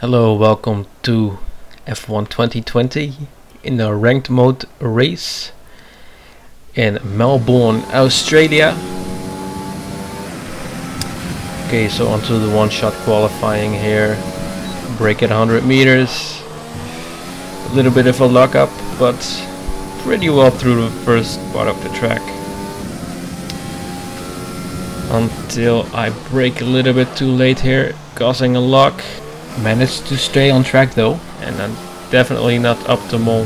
Hello, welcome to F1 2020 in a ranked mode race in Melbourne, Australia. Okay, so onto the one-shot qualifying here. Break at 100 meters. A little bit of a lock up, but pretty well through the first part of the track. Until I break a little bit too late here, causing a lock. Managed to stay on track though, and I'm definitely not optimal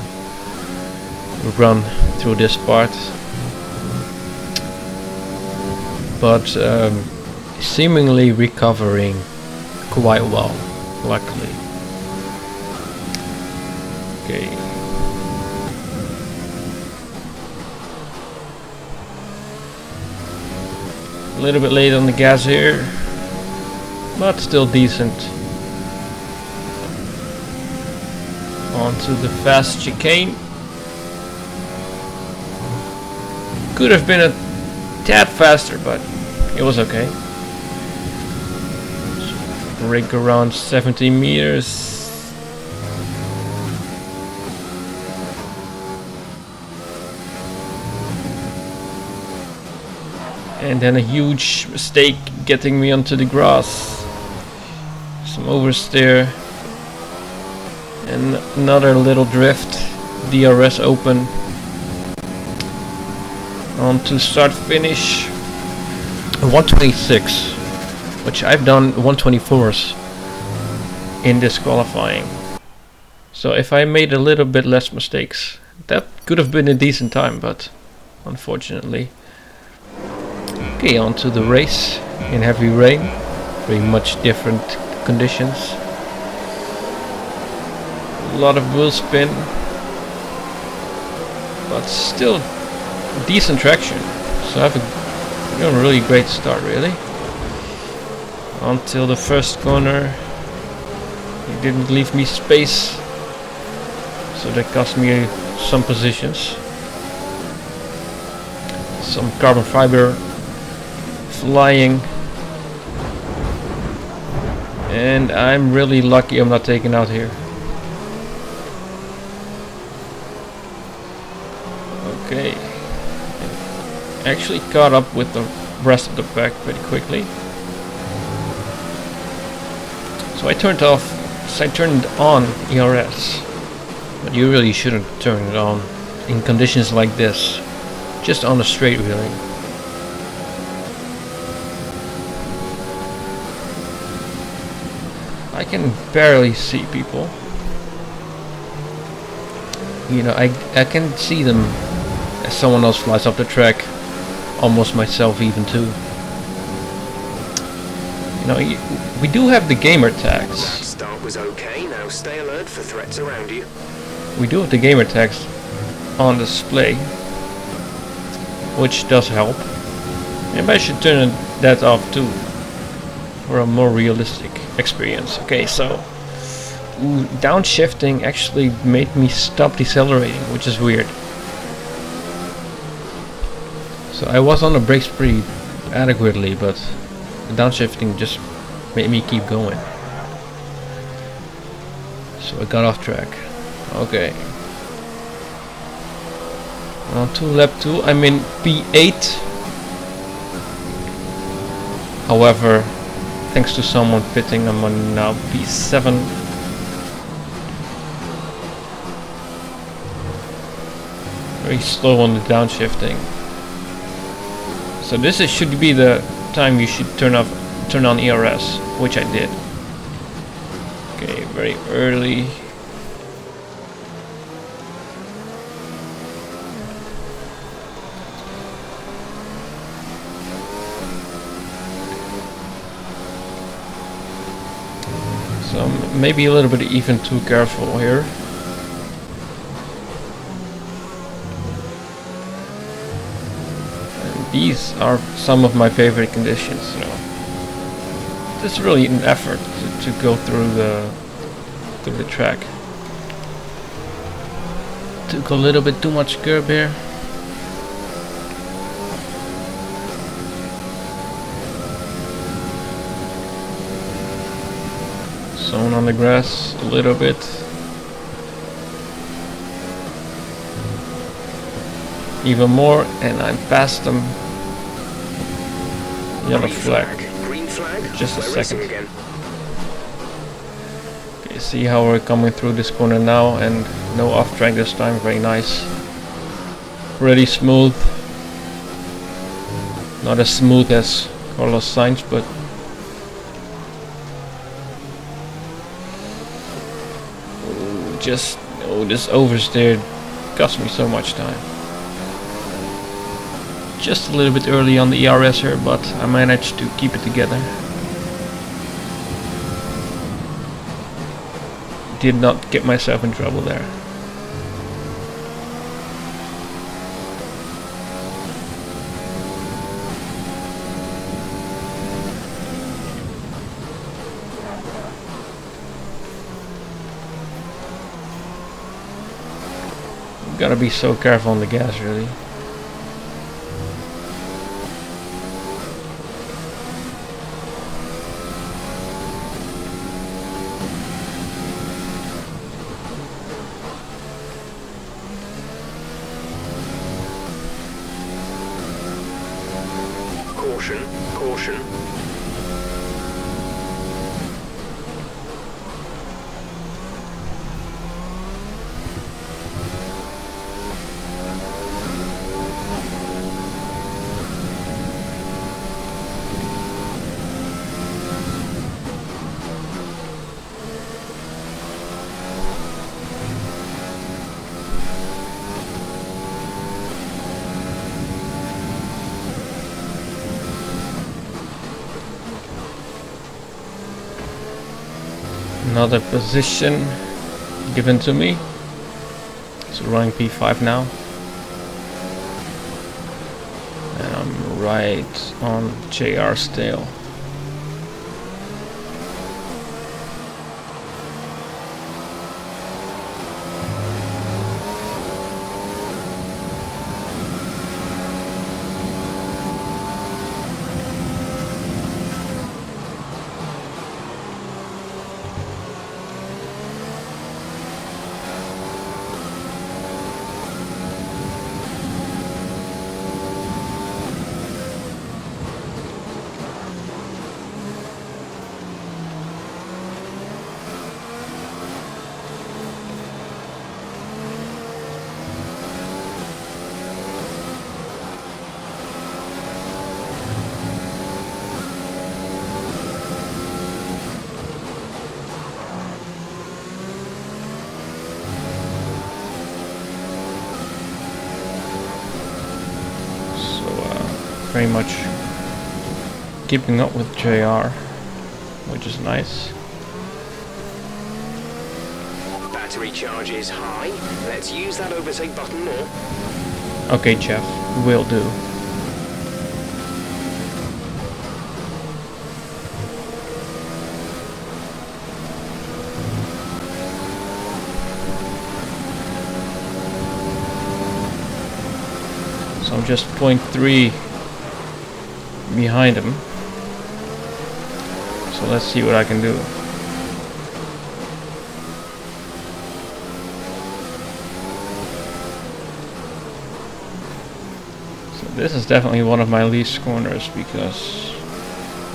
run through this part, but seemingly recovering quite well, luckily. Okay. A little bit late on the gas here, but still decent. Onto the fast chicane. Could have been a tad faster, but it was okay. Brake around 70 meters. And then a huge mistake getting me onto the grass. Some oversteer. And another little drift. DRS open. On to start finish. 126, which I've done 124s in this qualifying. So if I made a little bit less mistakes, that could have been a decent time, but unfortunately. Okay, on to the race in heavy rain. Very much different conditions. A lot of wheel spin, but still decent traction. So I have a really great start, really. Until the first corner, he didn't leave me space, so that cost me some positions. Some carbon fiber flying, and I'm really lucky I'm not taken out here. Okay, actually caught up with the rest of the pack pretty quickly. So I turned on ERS, but you really shouldn't turn it on in conditions like this, just on a straight wheeling. I can barely see people. You know, I can see them as someone else flies off the track, almost myself even too. You know, we do have the gamer tags. That start was okay. Now stay alert for threats around you. We do have the gamer tags on display, which does help. Maybe I should turn that off too, for a more realistic experience. Okay, so downshifting actually made me stop decelerating, which is weird. So I was on the brakes pretty adequately, but the downshifting just made me keep going. So I got off track. Okay. On to lap 2, I'm in P8. However, thanks to someone pitting, I'm on now P7. Very slow on the downshifting. So this should be the time you should turn on ERS, which I did. Okay, very early. So maybe a little bit even too careful here. These are some of my favorite conditions, you know. It's really an effort to go through the track. Took a little bit too much curb here. Zone on the grass a little bit. Even more, and I'm past them. Yellow flag. Green flag. Just a We're racing second. again. Okay, see how we're coming through this corner now, and no off track this time. Very nice. Pretty smooth. Not as smooth as Carlos Sainz, but just this oversteer cost me so much time. Just a little bit early on the ERS here, but I managed to keep it together. Did not get myself in trouble there. Gotta be so careful on the gas, really. Caution, caution. Another position given to me. So running P5 now. And I'm right on JR's tail. Very much keeping up with JR, which is nice. Battery charge is high. Let's use that overtake button more. Okay, Jeff, will do. So I'm just 0.3 behind him. So let's see what I can do. So this is definitely one of my least corners because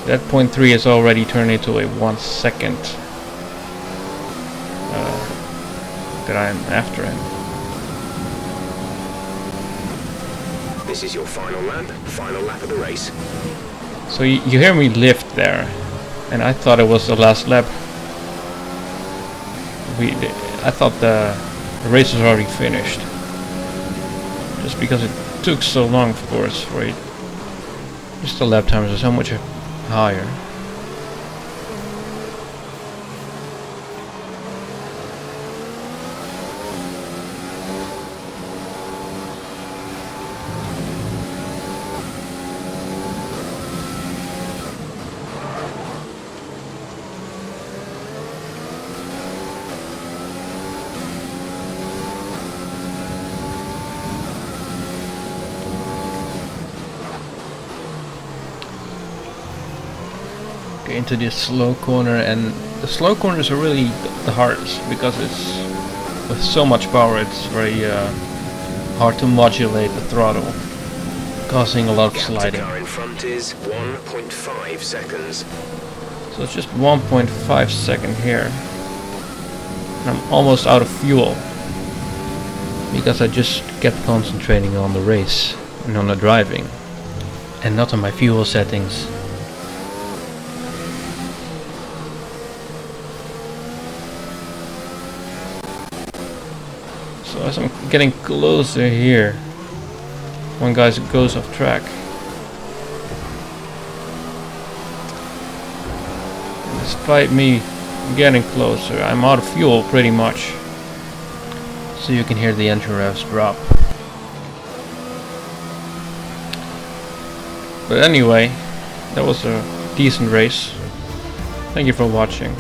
that 0.3 is already turned into a 1 second that I'm after him. This is your final lap of the race. So you hear me lift there, and I thought it was the last lap. I thought the race was already finished. Just because it took so long, of course, for it. Just the lap times are so much higher. Into this slow corner, and The slow corners are really the hardest because it's with so much power. It's very hard to modulate the throttle, causing a lot of sliding. Car in front is 1.5 seconds. So it's just 1.5 second here. And I'm almost out of fuel because I just kept concentrating on the race and on the driving and not on my fuel settings. So as I'm getting closer here, one guy goes off track. And despite me getting closer, I'm out of fuel pretty much. So you can hear the engine revs drop. But anyway, that was a decent race. Thank you for watching.